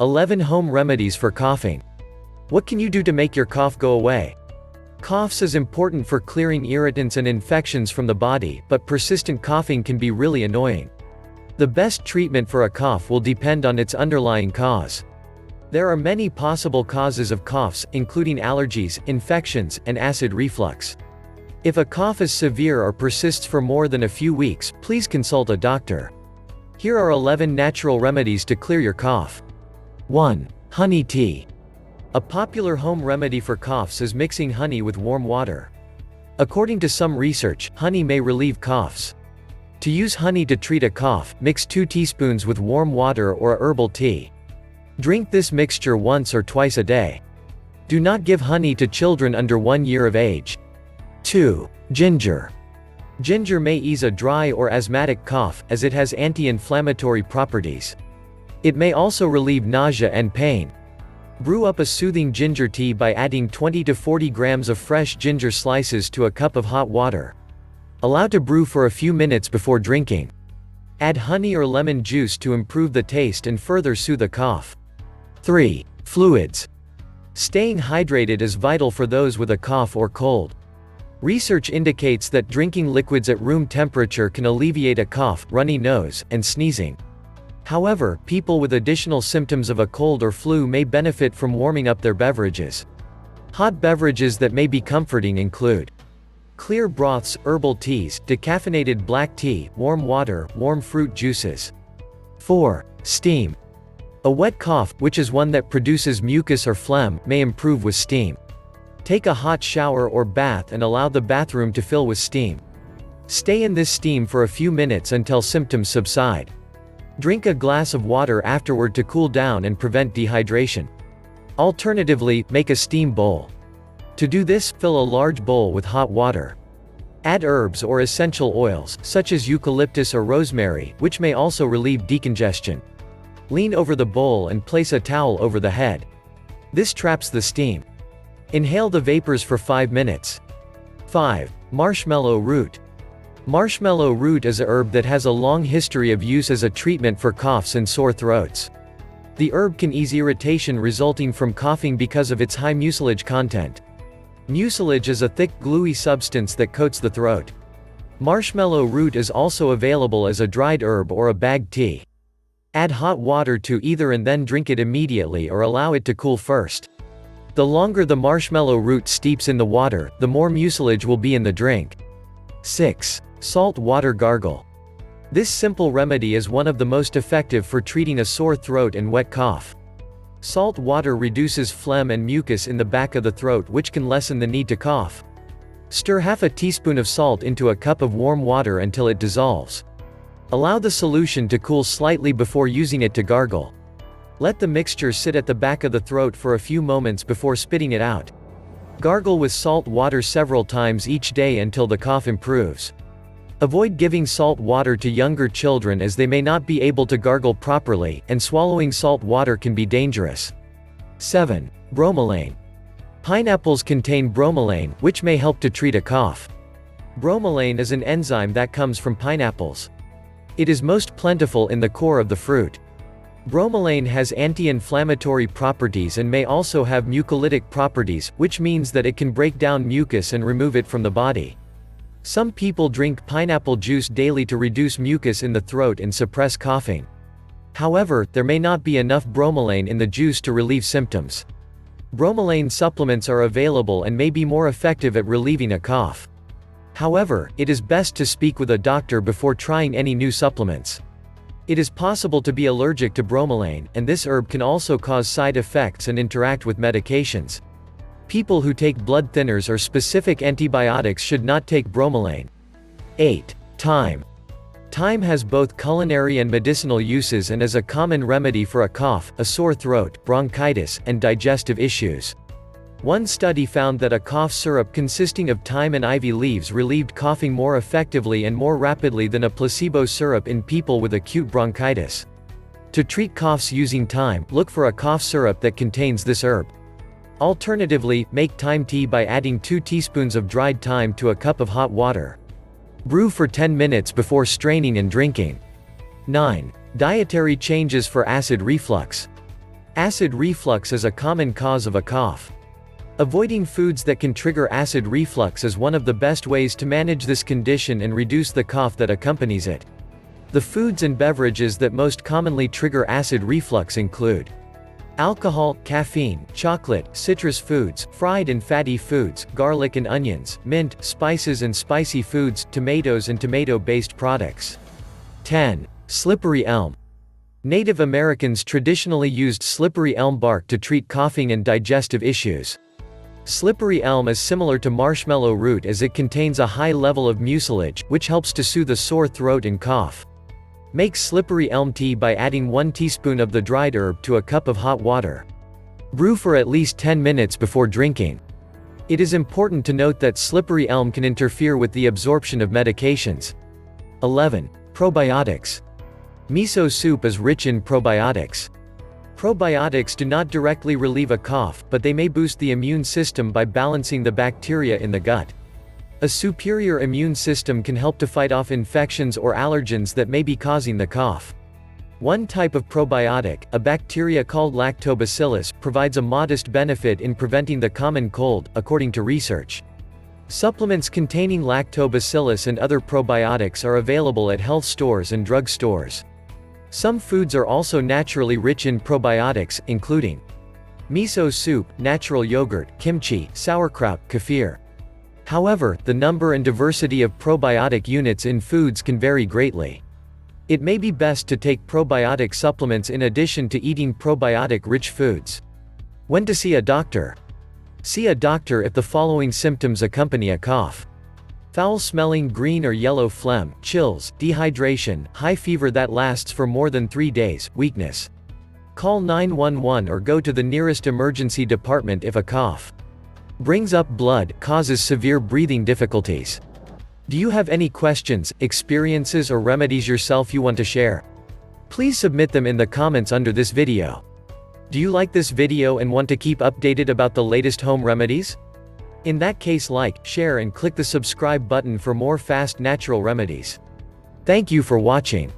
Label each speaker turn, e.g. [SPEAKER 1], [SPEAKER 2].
[SPEAKER 1] 11 Home remedies for coughing. What can you do to make your cough go away? Coughs is important for clearing irritants and infections from the body, but persistent coughing can be really annoying. The best treatment for a cough will depend on its underlying cause. There are many possible causes of coughs, including allergies, infections, and acid reflux. If a cough is severe or persists for more than a few weeks, please consult a doctor. Here are 11 natural remedies to clear your cough. 1. Honey tea. A popular home remedy for coughs is mixing honey with warm water. According to some research, honey may relieve coughs. To use honey to treat a cough, mix 2 teaspoons with warm water or a herbal tea. Drink this mixture once or twice a day. Do not give honey to children under 1 year of age. 2. Ginger. Ginger may ease a dry or asthmatic cough, as it has anti-inflammatory properties. It may also relieve nausea and pain. Brew up a soothing ginger tea by adding 20 to 40 grams of fresh ginger slices to a cup of hot water. Allow to brew for a few minutes before drinking. Add honey or lemon juice to improve the taste and further soothe the cough. 3. Fluids. Staying hydrated is vital for those with a cough or cold. Research indicates that drinking liquids at room temperature can alleviate a cough, runny nose, and sneezing. However, people with additional symptoms of a cold or flu may benefit from warming up their beverages. Hot beverages that may be comforting include clear broths, herbal teas, decaffeinated black tea, warm water, warm fruit juices. 4. Steam. A wet cough, which is one that produces mucus or phlegm, may improve with steam. Take a hot shower or bath and allow the bathroom to fill with steam. Stay in this steam for a few minutes until symptoms subside. Drink a glass of water afterward to cool down and prevent dehydration. Alternatively, make a steam bowl. To do this, fill a large bowl with hot water. Add herbs or essential oils, such as eucalyptus or rosemary, which may also relieve decongestion. Lean over the bowl and place a towel over the head. This traps the steam. Inhale the vapors for 5 minutes. 5. Marshmallow root. Marshmallow root is a herb that has a long history of use as a treatment for coughs and sore throats. The herb can ease irritation resulting from coughing because of its high mucilage content. Mucilage is a thick, gluey substance that coats the throat. Marshmallow root is also available as a dried herb or a bagged tea. Add hot water to either and then drink it immediately or allow it to cool first. The longer the marshmallow root steeps in the water, the more mucilage will be in the drink. 6. Salt water gargle. This simple remedy is one of the most effective for treating a sore throat and wet cough. Salt water reduces phlegm and mucus in the back of the throat, which can lessen the need to cough. Stir half a teaspoon of salt into a cup of warm water until it dissolves. Allow the solution to cool slightly before using it to gargle. Let the mixture sit at the back of the throat for a few moments before spitting it out. Gargle with salt water several times each day until the cough improves. Avoid giving salt water to younger children as they may not be able to gargle properly, and swallowing salt water can be dangerous. 7. Bromelain. Pineapples contain bromelain, which may help to treat a cough. Bromelain is an enzyme that comes from pineapples. It is most plentiful in the core of the fruit. Bromelain has anti-inflammatory properties and may also have mucolytic properties, which means that it can break down mucus and remove it from the body. Some people drink pineapple juice daily to reduce mucus in the throat and suppress coughing. However, there may not be enough bromelain in the juice to relieve symptoms. Bromelain supplements are available and may be more effective at relieving a cough. However, it is best to speak with a doctor before trying any new supplements. It is possible to be allergic to bromelain, and this herb can also cause side effects and interact with medications. People who take blood thinners or specific antibiotics should not take bromelain. 8. Thyme. Thyme has both culinary and medicinal uses and is a common remedy for a cough, a sore throat, bronchitis, and digestive issues. One study found that a cough syrup consisting of thyme and ivy leaves relieved coughing more effectively and more rapidly than a placebo syrup in people with acute bronchitis. To treat coughs using thyme, look for a cough syrup that contains this herb. Alternatively, make thyme tea by adding 2 teaspoons of dried thyme to a cup of hot water. Brew for 10 minutes before straining and drinking. 9. Dietary changes for acid reflux. Acid reflux is a common cause of a cough. Avoiding foods that can trigger acid reflux is one of the best ways to manage this condition and reduce the cough that accompanies it. The foods and beverages that most commonly trigger acid reflux include alcohol, caffeine, chocolate, citrus foods, fried and fatty foods, garlic and onions, mint, spices and spicy foods, tomatoes and tomato-based products. 10. Slippery elm. Native Americans traditionally used slippery elm bark to treat coughing and digestive issues. Slippery elm is similar to marshmallow root as it contains a high level of mucilage, which helps to soothe a sore throat and cough. Make slippery elm tea by adding 1 teaspoon of the dried herb to a cup of hot water. Brew for at least 10 minutes before drinking. It is important to note that slippery elm can interfere with the absorption of medications. 11. Probiotics. Miso soup is rich in probiotics. Probiotics do not directly relieve a cough, but they may boost the immune system by balancing the bacteria in the gut. A superior immune system can help to fight off infections or allergens that may be causing the cough. One type of probiotic, a bacteria called lactobacillus, provides a modest benefit in preventing the common cold, according to research. Supplements containing lactobacillus and other probiotics are available at health stores and drug stores. Some foods are also naturally rich in probiotics, including miso soup, natural yogurt, kimchi, sauerkraut, kefir. However, the number and diversity of probiotic units in foods can vary greatly. It may be best to take probiotic supplements in addition to eating probiotic-rich foods. When to see a doctor? See a doctor if the following symptoms accompany a cough: foul-smelling green or yellow phlegm, chills, dehydration, high fever that lasts for more than 3 days, weakness. Call 911 or go to the nearest emergency department if a cough brings up blood, causes severe breathing difficulties. Do you have any questions, experiences or remedies yourself you want to share? Please submit them in the comments under this video. Do you like this video and want to keep updated about the latest home remedies? In that case, like, share and click the subscribe button for more fast natural remedies. Thank you for watching.